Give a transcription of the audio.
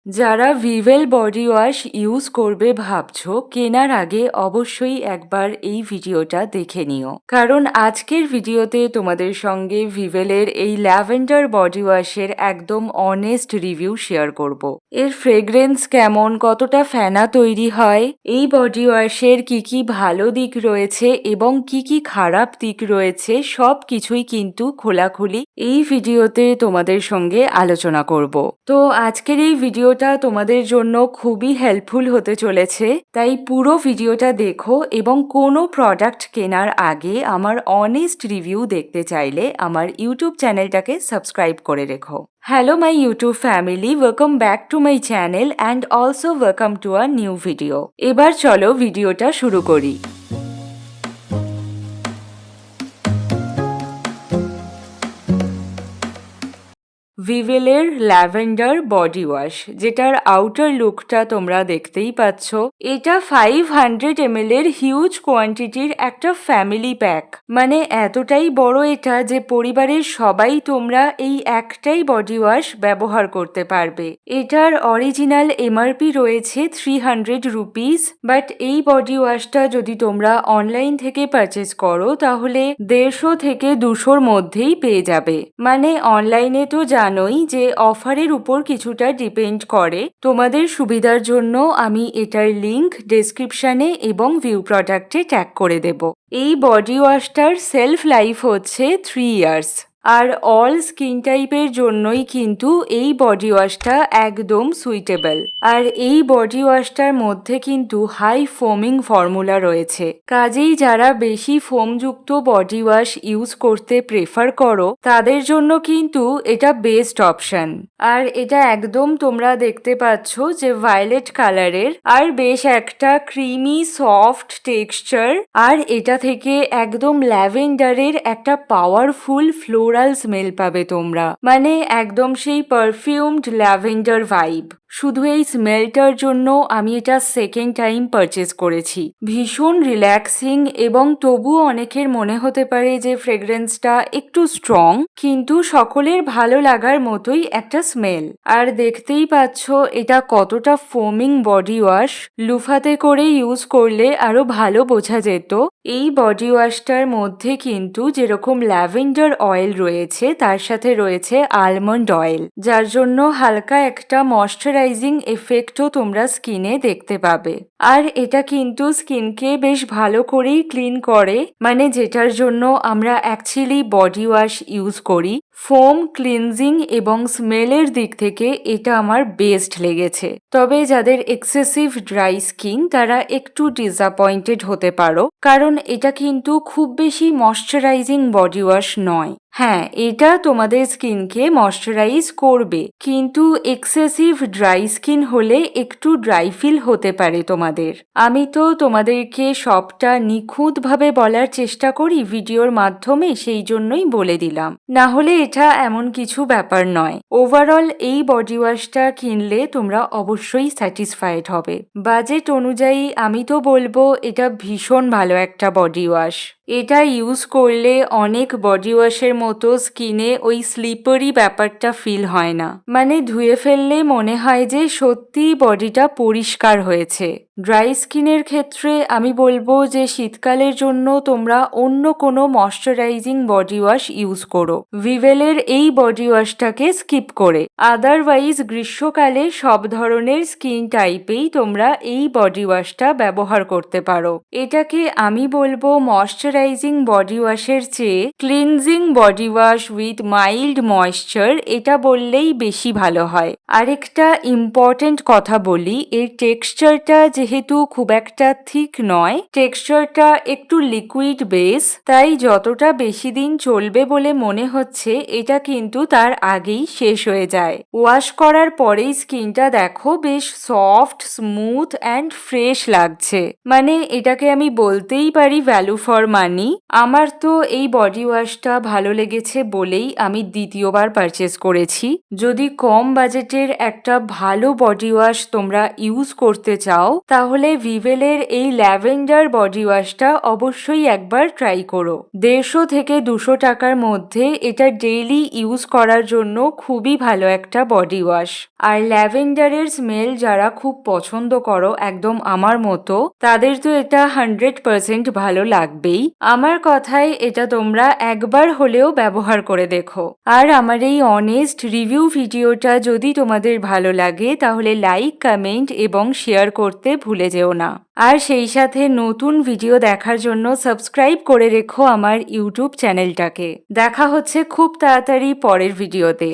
যারা Vivel body wash use করবে ভাবছো কেনার আগে অবশ্যই একবার এই ভিডিওটা দেখে নিও, কারণ আজকের ভিডিওতে তোমাদের সঙ্গে ভিভেলের এই ল্যাভেন্ডার বডি ওয়াশের একদম অনেস্ট রিভিউ শেয়ার করব। এর ফ্রেগ্রেন্স কেমন, কতটা ফেনা তৈরি হয়, এই বডি ওয়াশের কি ভালো দিক রয়েছে এবং কি খারাপ দিক রয়েছে, সব কিছুই কিন্তু খোলাখুলি এই ভিডিওতে তোমাদের সঙ্গে আলোচনা করব। তো আজকের এই ভিডিওটা তোমাদের জন্য খুবই হেল্পফুল হতে চলেছে, তাই পুরো ভিডিওটা দেখো এবং কোনো প্রোডাক্ট কেনার আগে আমার অনেস্ট রিভিউ দেখতে চাইলে আমার ইউটিউব চ্যানেলটাকে সাবস্ক্রাইব করে রেখো। Hello my YouTube family, welcome back to my channel and also welcome to a new video. এবার চলো ভিডিওটা শুরু করি। ভিভেলের ল্যাভেন্ডার বডি ওয়াশ, যেটার আউটার লুকটা তোমরা দেখতেই পাচ্ছ, এটা 500 ml এর হিউজ কোয়ান্টিটির একটা ফ্যামিলি প্যাক। মানে এতটাই বড় এটা যে পরিবারের সবাই তোমরা এই একটাই বডি ওয়াশ ব্যবহার করতে পারবে। এটার অরিজিনাল এমআরপি রয়েছে 300 রুপিস, বাট এই বডি ওয়াশটা যদি তোমরা অনলাইন থেকে পারচেস করো তাহলে 150 থেকে 200-র মধ্যেই পেয়ে যাবে। মানে অনলাইনে তো জানোই যে অফারের উপর কিছুটা ডিপেন্ড করে। তোমাদের সুবিধার জন্য আমি এটার লিংক ডেসক্রিপশনে এবং ভিউ প্রোডাক্টে ট্যাগ করে দেব। এই বডি ওয়াশটার সেলফ লাইফ হচ্ছে 3 ইয়ার্স। আর অল স্কিন টাইপের জন্যই কিন্তু এই বডি ওয়াশটা একদম সুইটেবল। আর এই বডি ওয়াশটার মধ্যে কিন্তু হাই ফোমিং ফর্মুলা রয়েছে, কাজেই যারা বেশি ফোমযুক্ত বডি ওয়াশ ইউজ করতে প্রেফার করো তাদের জন্য কিন্তু এটা বেস্ট অপশন। আর এটা একদম তোমরা দেখতে পাচ্ছ যে ভায়োলেট কালারের, আর বেশ একটা ক্রিমি সফট টেক্সচার, আর এটা থেকে একদম ল্যাভেন্ডারের একটা পাওয়ারফুল ফ্লোরাল স্মেল পাবে তোমরা। মানে একদম সেই পারফিউমড ল্যাভেন্ডার ভাইব। শুধু এই স্মেলটার জন্য আমি এটা সেকেন্ড টাইম পারচেস করেছি। ভীষণ রিল্যাক্সিং এবং তবুও অনেকের মনে হতে পারে যে ফ্রেগ্রেন্সটা একটু স্ট্রং, কিন্তু সকলের ভালো লাগার মতোই একটা স্মেল। আর দেখতেই পাচ্ছ এটা কতটা ফোমিং বডি ওয়াশ। লুফাতে করে ইউজ করলে আরো ভালো বোঝা যেত। এই বডি ওয়াশটার মধ্যে কিন্তু যেরকম ল্যাভেন্ডার অয়েল রয়েছে তার সাথে রয়েছে আলমন্ড অয়েল, যার জন্য হালকা একটা ময়শ্চারাইজিং এফেক্টও তোমরা স্কিনে দেখতে পাবে। আর এটা কিন্তু স্কিনকে বেশ ভালো করেই ক্লিন করে, মানে যেটার জন্য আমরা অ্যাকচুয়ালি বডি ওয়াশ ইউজ করি। ফোম, ক্লিনজিং এবং স্মেলের দিক থেকে এটা আমার বেস্ট লেগেছে। তবে যাদের এক্সেসিভ ড্রাই স্কিন তারা একটু ডিসঅ্যাপয়েন্টেড হতে পারো, কারণ এটা কিন্তু খুব বেশি ময়শ্চারাইজিং বডি ওয়াশ নয়। হ্যাঁ, এটা তোমাদের স্কিনকে ময়শ্চারাইজ করবে, কিন্তু এক্সেসিভ ড্রাই স্কিন হলে একটু ড্রাই ফিল হতে পারে তোমাদের। আমি তো তোমাদেরকে সবটা নিখুঁতভাবে বলার চেষ্টা করি ভিডিওর মাধ্যমে, সেই জন্যই বলে দিলাম, না হলে এটা এমন কিছু ব্যাপার নয়। ওভারঅল এই বডি ওয়াশটা কিনলে তোমরা অবশ্যই স্যাটিসফাইড হবে। বাজেট অনুযায়ী আমি তো বলবো এটা ভীষণ ভালো একটা বডি ওয়াশ। এটা ইউজ করলে অনেক বডি ওয়াশের মতো স্কিনে ওই স্লিপারি ব্যাপারটা ফিল হয় না। মানে ধুয়ে ফেললে মনে হয় যে সত্যি বডিটা পরিষ্কার হয়েছে। ড্রাই স্কিনের ক্ষেত্রে আমি বলবো যে শীতকালের জন্য তোমরা অন্য কোনো ময়শ্চারাইজিং বডি ওয়াশ ইউজ করো, ভিভেলের এই বডি ওয়াশটাকে স্কিপ করে। আদারওয়াইজ গ্রীষ্মকালে সব ধরনের স্কিন টাইপেই তোমরা এই বডি ওয়াশটা ব্যবহার করতে পারো। এটাকে আমি বলবো ময়শ্চারাইজিং বডি ওয়াশের চেয়ে cleansing body wash with mild moisture, এটা বললেই বেশি ভালো হয়। আরেকটা ইম্পর্টেন্ট কথা বলি, এর টেক্সচারটা যেহেতু খুব একটা থিক নয়, টেক্সচারটা একটু লিকুইড বেস, তাই যতটা বেশি দিন চলবে বলে মনে হচ্ছে এটা কিন্তু তার আগেই শেষ হয়ে যায়। ওয়াশ করার পরেই স্কিনটা দেখো বেশ সফট, স্মুথ অ্যান্ড ফ্রেশ লাগছে। মানে এটাকে আমি বলতেই পারি ভ্যালু ফর মানি। হানি। আমার তো এই বডি ওয়াশটা ভালো লেগেছে বলেই আমি দ্বিতীয়বার পারচেস করেছি। যদি কম বাজেটের একটা ভালো বডি ওয়াশ তোমরা ইউজ করতে চাও তাহলে ভিভেলের এই ল্যাভেন্ডার বডি ওয়াশটা অবশ্যই একবার ট্রাই করো। 150 থেকে 200 টাকার মধ্যে এটা ডেইলি ইউজ করার জন্য খুবই ভালো একটা বডি ওয়াশ। আর ল্যাভেন্ডারের স্মেল যারা খুব পছন্দ করো একদম আমার মতো, তাদের তো এটা 100% ভালো লাগবেই। আমার কথায় এটা তোমরা একবার হলেও ব্যবহার করে দেখো। আর আমার এই অনেস্ট রিভিউ ভিডিওটা যদি তোমাদের ভালো লাগে তাহলে লাইক, কমেন্ট এবং শেয়ার করতে ভুলে যেও না। আর সেই সাথে নতুন ভিডিও দেখার জন্য সাবস্ক্রাইব করে রেখো আমার ইউটিউব চ্যানেলটাকে। দেখা হচ্ছে খুব তাড়াতাড়ি পরের ভিডিওতে।